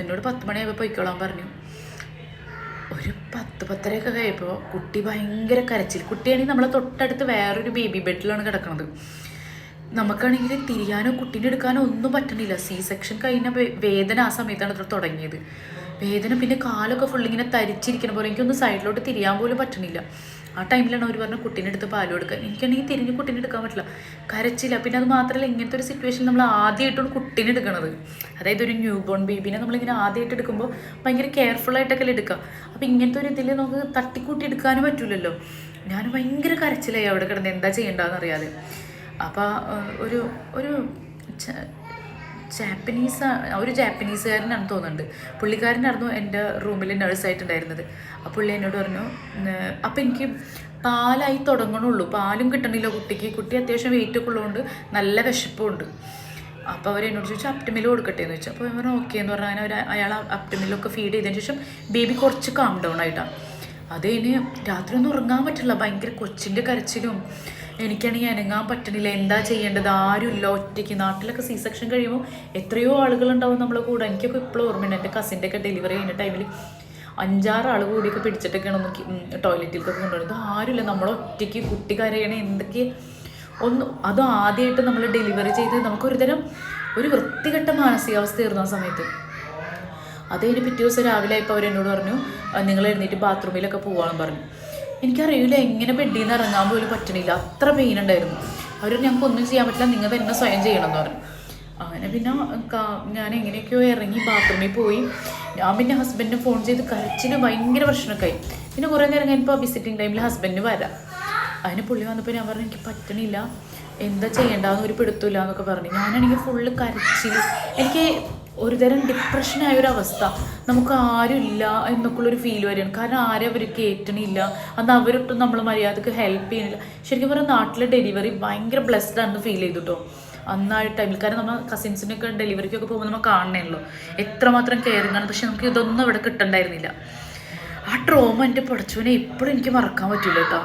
എന്നോട് 10 മണിയായപ്പോൾ പൊയ്ക്കോളാൻ പറഞ്ഞു. ഒരു 10-10:30 കഴിയപ്പോൾ കുട്ടി ഭയങ്കര കരച്ചിൽ. കുട്ടിയാണെങ്കിൽ നമ്മളെ തൊട്ടടുത്ത് വേറൊരു ബേബി ബെഡിലാണ് കിടക്കുന്നത്. നമുക്കാണെങ്കിൽ തിരിയാനോ കുട്ടീനെ എടുക്കാനോ ഒന്നും പറ്റണില്ല. സെക്ഷൻ കഴിഞ്ഞ വേദന ആ സമയത്താണ് അത്ര തുടങ്ങിയത്. വേദന പിന്നെ കാലൊക്കെ ഫുള്ളിങ്ങനെ തരിച്ചിരിക്കുന്ന പോലെ, എനിക്കൊന്ന് സൈഡിലോട്ട് തിരിയാൻ പോലും പറ്റണില്ല. ആ ടൈമിലാണ് അവർ പറഞ്ഞ കുട്ടീനെ എടുത്ത് പാല് കൊടുക്കുക. എനിക്കാണെങ്കിൽ തിരിഞ്ഞ് കുട്ടീനെ എടുക്കാൻ പറ്റില്ല, കരച്ചില്ല. പിന്നെ അത് മാത്രമല്ല, ഇങ്ങനത്തെ ഒരു സിറ്റുവേഷൻ നമ്മൾ ആദ്യമായിട്ടാണ് കുട്ടീനെ എടുക്കണത്. അതായത് ഒരു ന്യൂ ബോൺ ബേബീനെ നമ്മളിങ്ങനെ ആദ്യമായിട്ട് എടുക്കുമ്പോൾ ഭയങ്കര കെയർഫുള്ളായിട്ടൊക്കെ എടുക്കുക. അപ്പോൾ ഇങ്ങനത്തെ ഒരു ഇതിൽ നമുക്ക് തട്ടിക്കൂട്ടി എടുക്കാനും പറ്റില്ലല്ലോ. ഞാൻ ഭയങ്കര കരച്ചിലായി അവിടെ കിടന്ന്, എന്താ ചെയ്യേണ്ടതെന്ന് അറിയാതെ. അപ്പോൾ ഒരു ജാപ്പനീസുകാരനാണെന്ന് തോന്നുന്നുണ്ട്. പുള്ളിക്കാരനായിരുന്നു എൻ്റെ റൂമിൽ നഴ്സായിട്ടുണ്ടായിരുന്നത്. ആ പുള്ളി എന്നോട് പറഞ്ഞു, അപ്പം എനിക്ക് പാലായി തുടങ്ങണുള്ളൂ, പാലും കിട്ടണില്ല കുട്ടിക്ക്. കുട്ടി അത്യാവശ്യം വെയിറ്റൊക്കെ ഉള്ളതുകൊണ്ട് നല്ല വിശപ്പുണ്ട്. അപ്പോൾ അവരെന്നോട് ചോദിച്ചു അപ്റ്റമിൽ കൊടുക്കട്ടെ എന്ന് ചോദിച്ചു. അപ്പോൾ അവർ ഓക്കെ എന്ന് പറഞ്ഞാൽ അയാൾ അപ്റ്റമിലൊക്കെ ഫീഡ് ചെയ്തതിന് ശേഷം ബേബി കുറച്ച് കാം ഡൗൺ ആയിട്ടാണ്. അത് കഴിഞ്ഞ് രാത്രി ഒന്നും ഉറങ്ങാൻ പറ്റില്ല, ഭയങ്കര കൊച്ചിൻ്റെ കരച്ചിലും. എനിക്കാണെങ്കിൽ അനങ്ങാൻ പറ്റണില്ല, എന്താ ചെയ്യേണ്ടത്, ആരുമില്ല, ഒറ്റയ്ക്ക്. നാട്ടിലൊക്കെ സെക്ഷൻ കഴിയുമ്പോൾ എത്രയോ ആളുകളുണ്ടാവും നമ്മളെ കൂടെ. എനിക്കൊക്കെ ഇപ്പോഴും ഓർമ്മയുണ്ട്, എൻ്റെ കസിൻ്റെ ഒക്കെ ഡെലിവറി കഴിഞ്ഞ ടൈമിൽ 5-6 ആൾ കൂടിയൊക്കെ പിടിച്ചിട്ടൊക്കെയാണ് ഒന്ന് ടോയ്ലറ്റിലേക്കൊക്കെ കൊണ്ടുവരുന്നത്. ആരുമില്ല, നമ്മളൊറ്റയ്ക്ക്. കുട്ടി കരയണേ എന്തൊക്കെ ഒന്ന്. അതും ആദ്യമായിട്ട് നമ്മൾ ഡെലിവറി ചെയ്ത് നമുക്കൊരു തരം ഒരു വൃത്തികെട്ട മാനസികാവസ്ഥയായിരുന്നു ആ സമയത്ത്. അത് കഴിഞ്ഞ് പിറ്റേ ദിവസം രാവിലെ ആയപ്പോൾ അവരെന്നോട് പറഞ്ഞു, നിങ്ങൾ എഴുന്നേറ്റ് ബാത്റൂമിലൊക്കെ പോകാമെന്ന് പറഞ്ഞു. എനിക്കറിയില്ല, എങ്ങനെ ബെഡിൽ നിന്ന് ഇറങ്ങാൻ പോലും പറ്റണില്ല, അത്ര പെയിൻ ഉണ്ടായിരുന്നു. അവർ ഞങ്ങൾക്ക് ഒന്നും ചെയ്യാൻ പറ്റില്ല, നിങ്ങൾ തന്നെ സ്വയം ചെയ്യണം എന്ന് പറഞ്ഞു. അങ്ങനെ പിന്നെ ഞാൻ എങ്ങനെയൊക്കെയോ ഇറങ്ങി ബാത്റൂമിൽ പോയി. ഞാൻ പിന്നെ ഹസ്ബൻഡിന് ഫോൺ ചെയ്ത് കരച്ചിന് ഭയങ്കര പ്രശ്നമൊക്കെ ആയി. പിന്നെ കുറേ നേരം കഴിഞ്ഞപ്പോൾ വിസിറ്റിംഗ് ടൈമിൽ ഹസ്ബൻഡിന് വരാം. അതിന് പുള്ളി വന്നപ്പോൾ ഞാൻ പറഞ്ഞു, എനിക്ക് പറ്റണില്ല, എന്താ ചെയ്യേണ്ടതെന്ന് ഒരു പിടുത്തില്ല എന്നൊക്കെ പറഞ്ഞു. ഞാനാണെങ്കിൽ ഫുള്ള് കരച്ചിൽ. എനിക്ക് ഒരുതരം ഡിപ്രഷനായൊരവസ്ഥ, നമുക്ക് ആരുമില്ല എന്നൊക്കെയുള്ളൊരു ഫീൽ വരികയാണ്. കാരണം ആരും അവർ കയറ്റണില്ല, അന്ന് അവരൊട്ടും നമ്മൾ മര്യാദക്ക് ഹെൽപ്പ് ചെയ്യണില്ല. ശരിക്കും പറഞ്ഞാൽ നാട്ടിലെ ഡെലിവറി ഭയങ്കര ബ്ലെസ്ഡ് ആണെന്ന് ഫീൽ ചെയ്തു കേട്ടോ അന്ന് ആ ടൈമിൽ. കാരണം നമ്മൾ കസിൻസിനൊക്കെ ഡെലിവറിക്കൊക്കെ പോകുമ്പോൾ നമ്മൾ കാണണമല്ലോ എത്രമാത്രം കെയറിങ് ആണ്. പക്ഷെ നമുക്ക് ഇതൊന്നും ഇവിടെ കിട്ടണ്ടായിരുന്നില്ല. ആ ട്രോമ എൻ്റെ പഠിച്ചവനെ എപ്പോഴും എനിക്ക് മറക്കാൻ പറ്റില്ല കേട്ടോ.